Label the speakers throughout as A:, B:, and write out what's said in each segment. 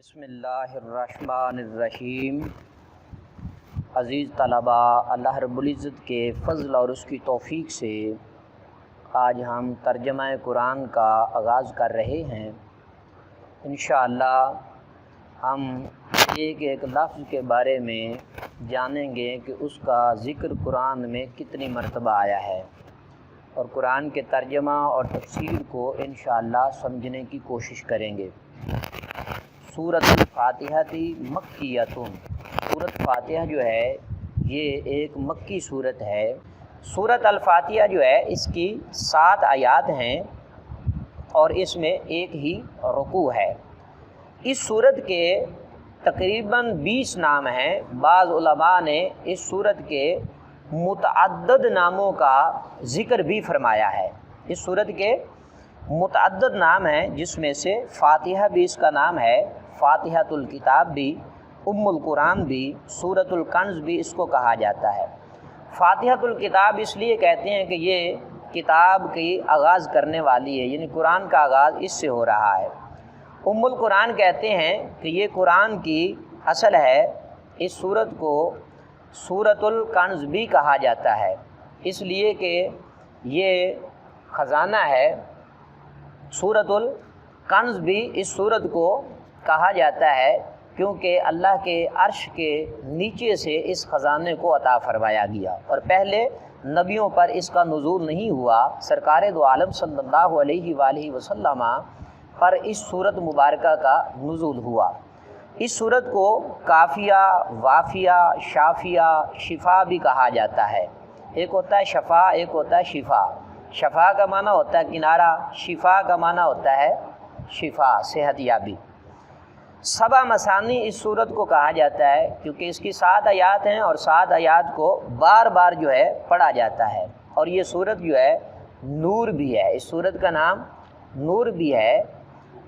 A: بسم اللہ الرحمن الرحیم۔ عزیز طلبہ، اللہ رب العزت کے فضل اور اس کی توفیق سے آج ہم ترجمہ قرآن کا آغاز کر رہے ہیں۔ انشاءاللہ ہم ایک ایک لفظ کے بارے میں جانیں گے کہ اس کا ذکر قرآن میں کتنی مرتبہ آیا ہے، اور قرآن کے ترجمہ اور تفسیر کو انشاءاللہ سمجھنے کی کوشش کریں گے۔ سورۃ الفاتحہ مکیۃ، سورۃ فاتحہ جو ہے یہ ایک مکی سورت ہے۔ سورۃ الفاتحہ جو ہے اس کی 7 آیات ہیں اور اس میں ایک ہی رکوع ہے۔ اس سورت کے تقریباً 20 نام ہیں۔ بعض علماء نے اس سورت کے متعدد ناموں کا ذکر بھی فرمایا ہے۔ اس سورت کے متعدد نام ہیں، جس میں سے فاتحہ بھی اس کا نام ہے، فاتحۃ الکتاب بھی، ام القرآن بھی، سورۃ الکنز بھی اس کو کہا جاتا ہے۔ فاتحۃ الکتاب اس لیے کہتے ہیں کہ یہ کتاب کی آغاز کرنے والی ہے، یعنی قرآن کا آغاز اس سے ہو رہا ہے۔ ام القرآن کہتے ہیں کہ یہ قرآن کی اصل ہے۔ اس سورت کو سورۃ الکنز بھی کہا جاتا ہے، اس لیے کہ یہ خزانہ ہے۔ سورۃ الکنز بھی اس سورت کو کہا جاتا ہے کیونکہ اللہ کے عرش کے نیچے سے اس خزانے کو عطا فرمایا گیا، اور پہلے نبیوں پر اس کا نزول نہیں ہوا۔ سرکار دو عالم صلی اللہ علیہ وآلہ وسلم پر اس سورت مبارکہ کا نزول ہوا۔ اس سورت کو کافیہ، وافیہ، شافیہ، شفا بھی کہا جاتا ہے۔ ایک ہوتا ہے شفا، ایک ہوتا ہے شفا۔ شفا کا معنی ہوتا ہے کنارہ، شفا کا معنی ہوتا ہے شفا، صحت یابی۔ 7 مثانی اس سورت کو کہا جاتا ہے کیونکہ اس کی 7 آیات ہیں، اور 7 آیات کو بار بار جو ہے پڑھا جاتا ہے۔ اور یہ سورت جو ہے نور بھی ہے۔ اس سورت کا نام نور بھی ہے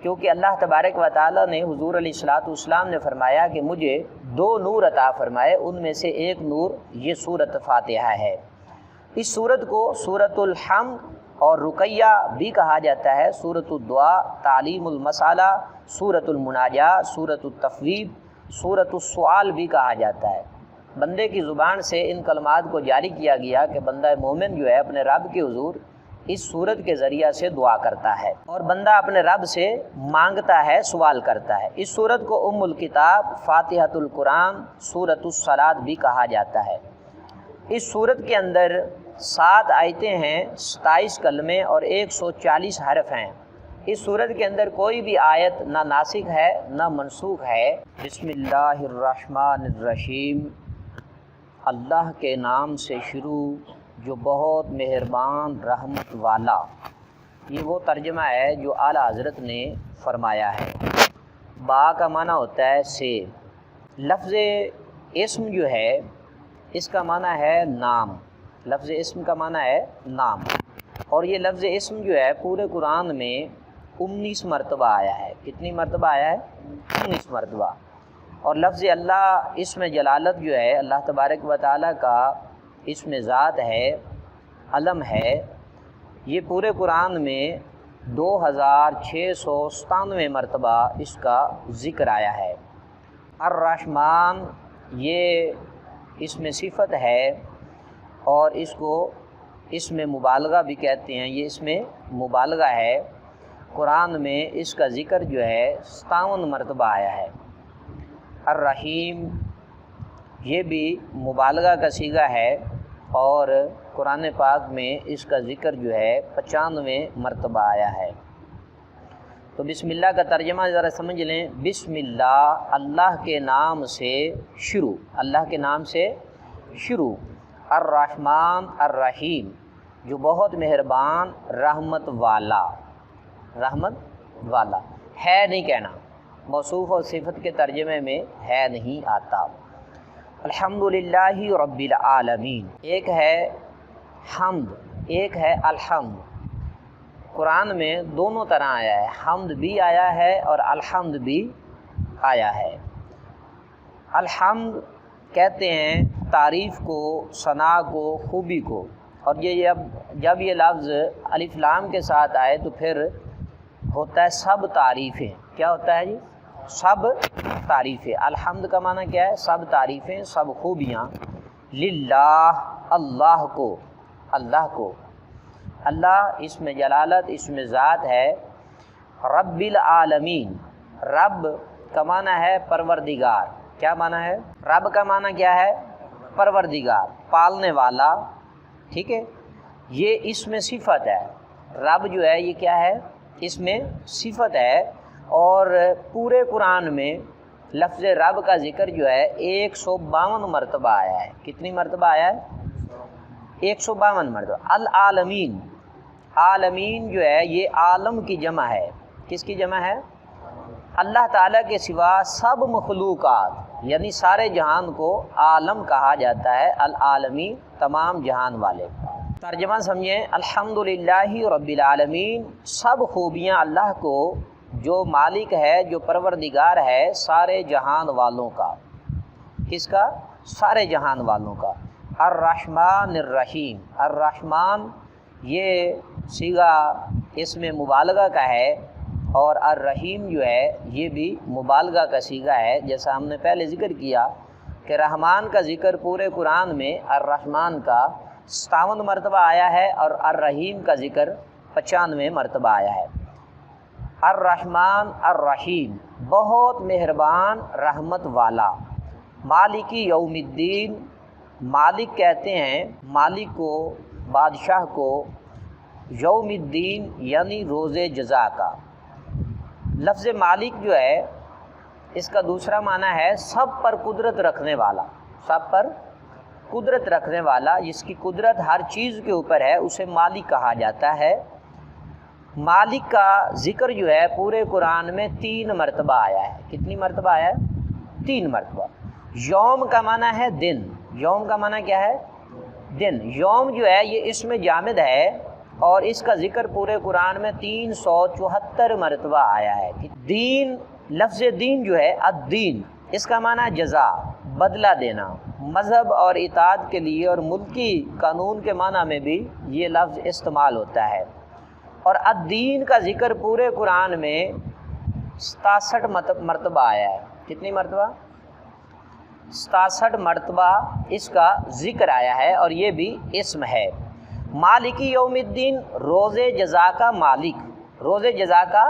A: کیونکہ اللہ تبارک و تعالیٰ نے حضور علیہ الصلوۃ نے فرمایا کہ مجھے 2 نور عطا فرمائے، ان میں سے ایک نور یہ سورت فاتحہ ہے۔ اس سورت کو سورۃ الحمد اور رقیہ بھی کہا جاتا ہے، سورۃ الدعاء، تعلیم المسالہ، سورۃ المناجات، سورۃ التفویض، سورۃ السؤال بھی کہا جاتا ہے۔ بندے کی زبان سے ان کلمات کو جاری کیا گیا کہ بندہ مومن جو ہے اپنے رب کے حضور اس سورت کے ذریعہ سے دعا کرتا ہے، اور بندہ اپنے رب سے مانگتا ہے، سوال کرتا ہے۔ اس سورت کو ام الکتاب، فاتحۃ القرآن، سورۃ الصلاۃ بھی کہا جاتا ہے۔ اس سورت کے اندر 7 آیتیں ہیں، 27 کلمے اور 140 حرف ہیں۔ اس سورت کے اندر کوئی بھی آیت نہ ناسخ ہے نہ منسوخ ہے۔ بسم اللہ الرحمن الرحیم، اللہ کے نام سے شروع جو بہت مہربان رحمت والا۔ یہ وہ ترجمہ ہے جو اعلیٰ حضرت نے فرمایا ہے۔ با کا معنی ہوتا ہے سے۔ لفظ اسم جو ہے اس کا معنی ہے نام۔ لفظ اسم کا معنی ہے نام، اور یہ لفظ اسم جو ہے پورے قرآن میں 19 مرتبہ آیا ہے۔ کتنی مرتبہ آیا ہے؟ 19 مرتبہ۔ اور لفظ اللہ، اسم جلالت جو ہے اللہ تبارک و تعالیٰ کا اسم ذات ہے، علم ہے، یہ پورے قرآن میں 2697 مرتبہ اس کا ذکر آیا ہے۔ الرحمن یہ اسم صفت ہے، اور اس کو اسم مبالغہ بھی کہتے ہیں۔ یہ اسم مبالغہ ہے۔ قرآن میں اس کا ذکر جو ہے 57 مرتبہ آیا ہے۔ الرحیم یہ بھی مبالغہ کا صیغہ ہے، اور قرآن پاک میں اس کا ذکر جو ہے 95 مرتبہ آیا ہے۔ تو بسم اللہ کا ترجمہ ذرا سمجھ لیں۔ بسم اللہ، اللہ کے نام سے شروع، اللہ کے نام سے شروع۔ الرحمن الرحیم جو بہت مہربان رحمت والا۔ رحمت والا ہے نہیں کہنا، موصوف اور صفت کے ترجمے میں ہے نہیں آتا۔ الحمدللہ رب العالمین، ایک ہے حمد، ایک ہے الحمد۔ قرآن میں دونوں طرح آیا ہے، حمد بھی آیا ہے اور الحمد بھی آیا ہے۔ الحمد کہتے ہیں تعریف کو، ثنا کو، خوبی کو، اور یہ جب یہ لفظ الف لام کے ساتھ آئے تو پھر ہوتا ہے سب تعریفیں۔ کیا ہوتا ہے جی؟ سب تعریفیں، الحمد کا معنی کیا ہے؟ سب تعریفیں، سب خوبیاں، للہ اللہ کو، اللہ کو، اللہ اس میں جلالت، اس میں ذات ہے، رب العالمین، رب کا معنی ہے پروردگار، کیا معنی ہے؟ رب کا معنی کیا ہے؟ پروردگار، پالنے والا، ٹھیک ہے، یہ اس میں صفت ہے، رب جو ہے یہ کیا ہے؟ اس میں صفت ہے، اور پورے قرآن میں لفظ رب کا ذکر جو ہے 152 مرتبہ آیا ہے۔ کتنی مرتبہ آیا ہے؟ 152 مرتبہ۔ العالمین، عالمین جو ہے یہ عالم کی جمع ہے، کس کی جمع ہے؟ اللہ تعالیٰ کے سوا سب مخلوقات، یعنی سارے جہان کو عالم کہا جاتا ہے، العالمین تمام جہان والے۔ ترجمہ سمجھیں، الحمدللہ رب العالمین، سب خوبیاں اللہ کو جو مالک ہے، جو پروردگار ہے سارے جہان والوں کا، کس کا؟ سارے جہان والوں کا۔ الرحمن الرحیم، الرحمن یہ صیغہ اس میں مبالغہ کا ہے، اور الرحیم جو ہے یہ بھی مبالغہ کا صیغہ ہے، جیسا ہم نے پہلے ذکر کیا کہ رحمان کا ذکر پورے قرآن میں الرحمن کا 57 مرتبہ آیا ہے، اور الرحیم کا ذکر 95 مرتبہ آیا ہے۔ الرحمن الرحیم، بہت مہربان رحمت والا، مالکی یوم الدین، مالک کہتے ہیں مالک کو، بادشاہ کو، یوم الدین یعنی روز جزا کا۔ لفظ مالک جو ہے اس کا دوسرا معنی ہے سب پر قدرت رکھنے والا، سب پر قدرت رکھنے والا، جس کی قدرت ہر چیز کے اوپر ہے اسے مالک کہا جاتا ہے۔ مالک کا ذکر جو ہے پورے قرآن میں 3 مرتبہ آیا ہے۔ کتنی مرتبہ آیا ہے؟ 3 مرتبہ۔ یوم کا معنی ہے دن، یوم کا معنی کیا ہے؟ دن۔ یوم جو ہے یہ اسم جامد ہے، اور اس کا ذکر پورے قرآن میں 374 مرتبہ آیا ہے۔ دین، لفظ دین جو ہے الدین، اس کا معنی جزا، بدلہ دینا، مذہب اور اطاعت کے لیے اور ملکی قانون کے معنی میں بھی یہ لفظ استعمال ہوتا ہے۔ اور الدین کا ذکر پورے قرآن میں 67 مرتبہ آیا ہے۔ کتنی مرتبہ؟ 67 مرتبہ اس کا ذکر آیا ہے، اور یہ بھی اسم ہے۔ مالکی یوم الدین، روز جزا کا مالک، روز جزا کا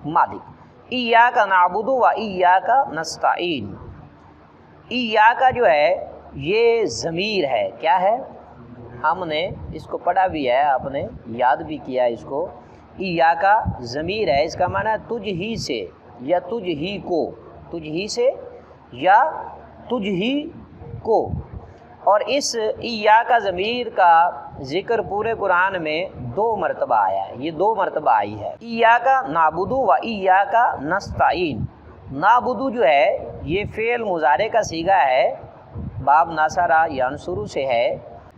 A: مالک۔ ایاک نعبد و ایاک نستعین، ایاک جو ہے یہ ضمیر ہے، کیا ہے؟ ہم نے اس کو پڑھا بھی ہے، آپ نے یاد بھی کیا اس کو۔ ایاک ضمیر ہے، اس کا معنی ہے تجھ ہی سے یا تجھ ہی کو، تجھ ہی سے یا تجھ ہی کو۔ اور اس ایاک ضمیر کا ذکر پورے قرآن میں 2 مرتبہ آیا ہے، یہ 2 مرتبہ آئی ہے۔ ایاک نعبد و ایاک نستعین، نعبد جو ہے یہ فعل مضارع کا صیغہ ہے، باب ناصرہ ینصر سے ہے۔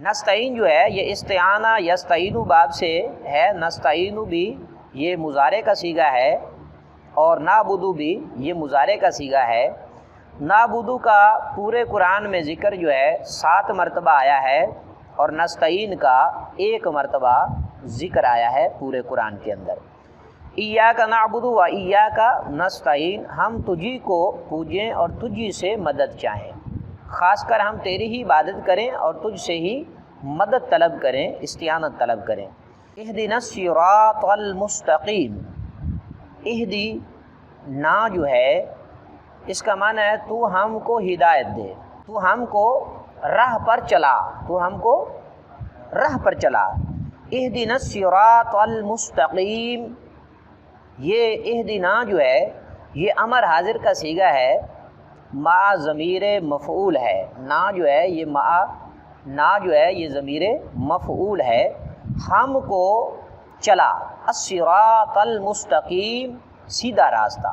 A: نستعین جو ہے یہ استعانہ یستعین باب سے ہے، نستعین بھی یہ مضارع کا صیغہ ہے، اور نعبد بھی یہ مضارع کا صیغہ ہے۔ نعبد کا پورے قرآن میں ذکر جو ہے 7 مرتبہ آیا ہے، اور نستعین کا 1 مرتبہ ذکر آیا ہے پورے قرآن کے اندر۔ ایاک نعبد و ایاک نستعین، ہم تجھی کو پوجیں اور تجھی سے مدد چاہیں، خاص کر ہم تیری ہی عبادت کریں اور تجھ سے ہی مدد طلب کریں، استعانت طلب کریں۔ اہدنا الصراط المستقیم، اہدی نا جو ہے اس کا معنی ہے تو ہم کو ہدایت دے، تو ہم کو راہ پر چلا، تو ہم کو راہ پر چلا۔ اہدنا الصراط المستقیم، یہ اہدنا جو ہے یہ امر حاضر کا صیغہ ہے، مع ضمیر مفعول ہے، نا جو ہے یہ نا جو ہے یہ ضمیر مفعول ہے، ہم کو چلا، الصراط المستقیم، سیدھا راستہ۔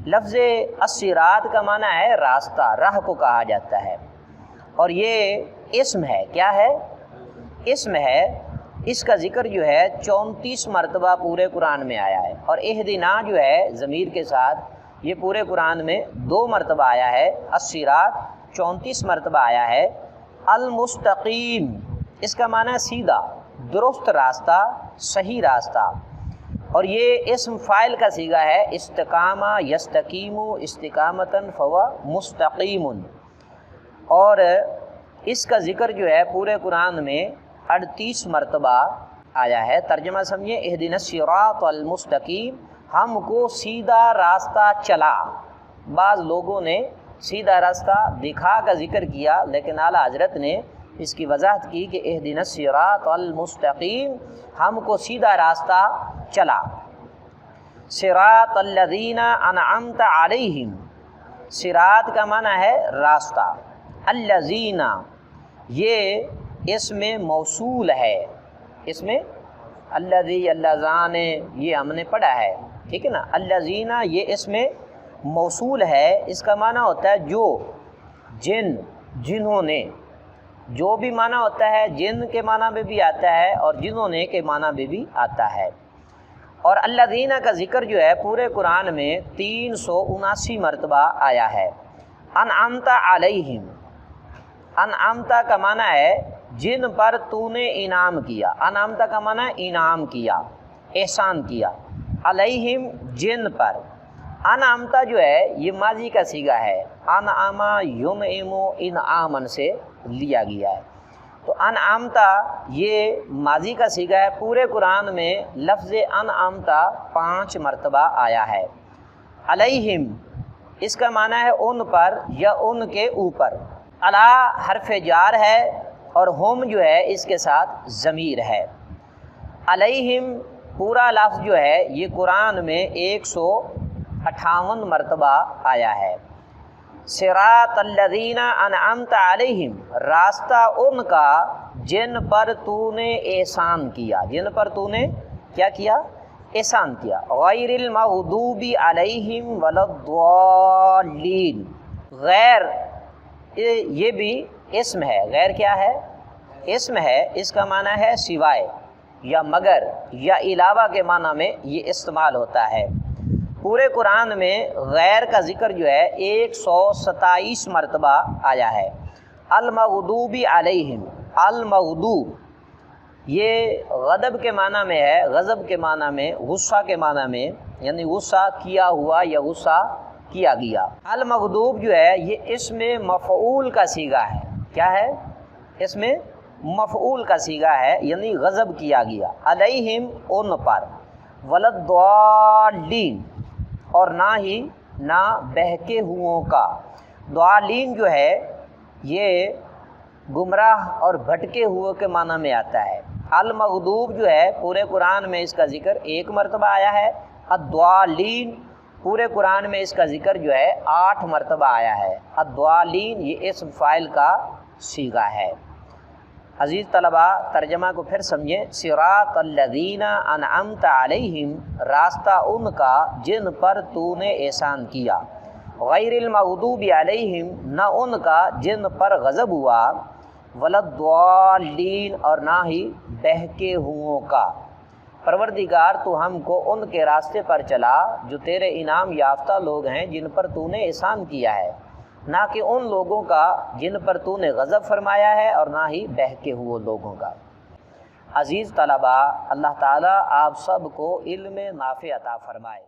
A: لفظ الصراط کا معنی ہے راستہ، راہ کو کہا جاتا ہے، اور یہ اسم ہے، کیا ہے؟ اسم ہے۔ اس کا ذکر جو ہے 34 مرتبہ پورے قرآن میں آیا ہے، اور اہدنا جو ہے ضمیر کے ساتھ یہ پورے قرآن میں 2 مرتبہ آیا ہے، الصراط 34 مرتبہ آیا ہے۔ المستقیم اس کا معنی ہے سیدھا، درست راستہ، صحیح راستہ۔ اور یہ اسم فاعل کا صیغہ ہے، استقامہ یستقیم استقامتاً فہو مستقیم، اور اس کا ذکر جو ہے پورے قرآن میں 38 مرتبہ آیا ہے۔ ترجمہ سمجھیں، اہدنا الصراط المستقیم، ہم کو سیدھا راستہ چلا۔ بعض لوگوں نے سیدھا راستہ دکھا کا ذکر کیا، لیکن اعلیٰ حضرت نے اس کی وضاحت کی کہ اہدنا الصراط المستقیم، ہم کو سیدھا راستہ چلا۔ صراط الذین انعمت علیہم، صراط کا معنی ہے راستہ، الذین یہ اسم موصول ہے، اس میں الذی اللذان یہ ہم نے پڑھا ہے، ٹھیک ہے نا۔ الذین یہ اسم موصول ہے، اس کا معنی ہوتا ہے جو، جن، جنہوں نے، جو بھی معنی ہوتا ہے جن کے معنی میں بھی آتا ہے اور جنہوں نے کے معنی میں بھی آتا ہے۔ اور الذین کا ذکر جو ہے پورے قرآن میں 379 مرتبہ آیا ہے۔ انعمت علیہم، انعمت کا معنی ہے جن پر تو نے انعام کیا، انعمت کا معنی انعام کیا، احسان کیا، علیہم جن پر۔ انعمت جو ہے یہ ماضی کا صیغہ ہے، انعم ینعم انعامن سے لیا گیا ہے، تو انعمت یہ ماضی کا صیغہ ہے۔ پورے قرآن میں لفظ انعمت 5 مرتبہ آیا ہے۔ علیہم اس کا معنی ہے ان پر یا ان کے اوپر، علی حرف جار ہے اور ہم جو ہے اس کے ساتھ ضمیر ہے۔ علیہم پورا لفظ جو ہے یہ قرآن میں 158 مرتبہ آیا ہے۔ صراط الذین انعمت علیہم، راستہ ان کا جن پر تو نے احسان کیا، جن پر تو نے کیا کیا؟ احسان کیا۔ غیر المغضوب علیہم ولا الضالین، غیر یہ بھی اسم ہے، غیر کیا ہے؟ اسم ہے، اس کا معنی ہے سوائے یا مگر یا علاوہ کے معنی میں یہ استعمال ہوتا ہے۔ پورے قرآن میں غیر کا ذکر جو ہے 127 مرتبہ آیا ہے۔ المغضوب علیہم، المغضوب یہ غضب کے معنی میں ہے، غضب کے معنی میں، غصہ کے معنی میں، یعنی غصہ کیا ہوا یا غصہ کیا گیا۔ المغضوب جو ہے یہ اسم مفعول کا صیغہ ہے، کیا ہے؟ اس میں مفعول کا صیغہ ہے، یعنی غضب کیا گیا، علیہم ان پر، ولا الضالین اور نہ ہی نہ بہکے ہوئوں کا۔ ضالین جو ہے یہ گمراہ اور بھٹکے ہوئے کے معنی میں آتا ہے۔ المغضوب جو ہے پورے قرآن میں اس کا ذکر 1 مرتبہ آیا ہے۔ الضالین پورے قرآن میں اس کا ذکر جو ہے 8 مرتبہ آیا ہے۔ الضالین یہ اسم فاعل کا صیغہ ہے۔ عزیز طلباء ترجمہ کو پھر سمجھیں۔ صراط الذین انعمت علیہم، راستہ ان کا جن پر تو نے احسان کیا، غیر المغضوب علیہم نہ ان کا جن پر غضب ہوا، ولا الضالین اور نہ ہی بہکے ہوئوں کا۔ پروردگار تو ہم کو ان کے راستے پر چلا جو تیرے انعام یافتہ لوگ ہیں، جن پر تو نے احسان کیا ہے، نہ کہ ان لوگوں کا جن پر تو نے غضب فرمایا ہے اور نہ ہی بہکے ہوئے لوگوں کا۔ عزیز طلباء، اللہ تعالیٰ آپ سب کو علم نافع عطا فرمائے۔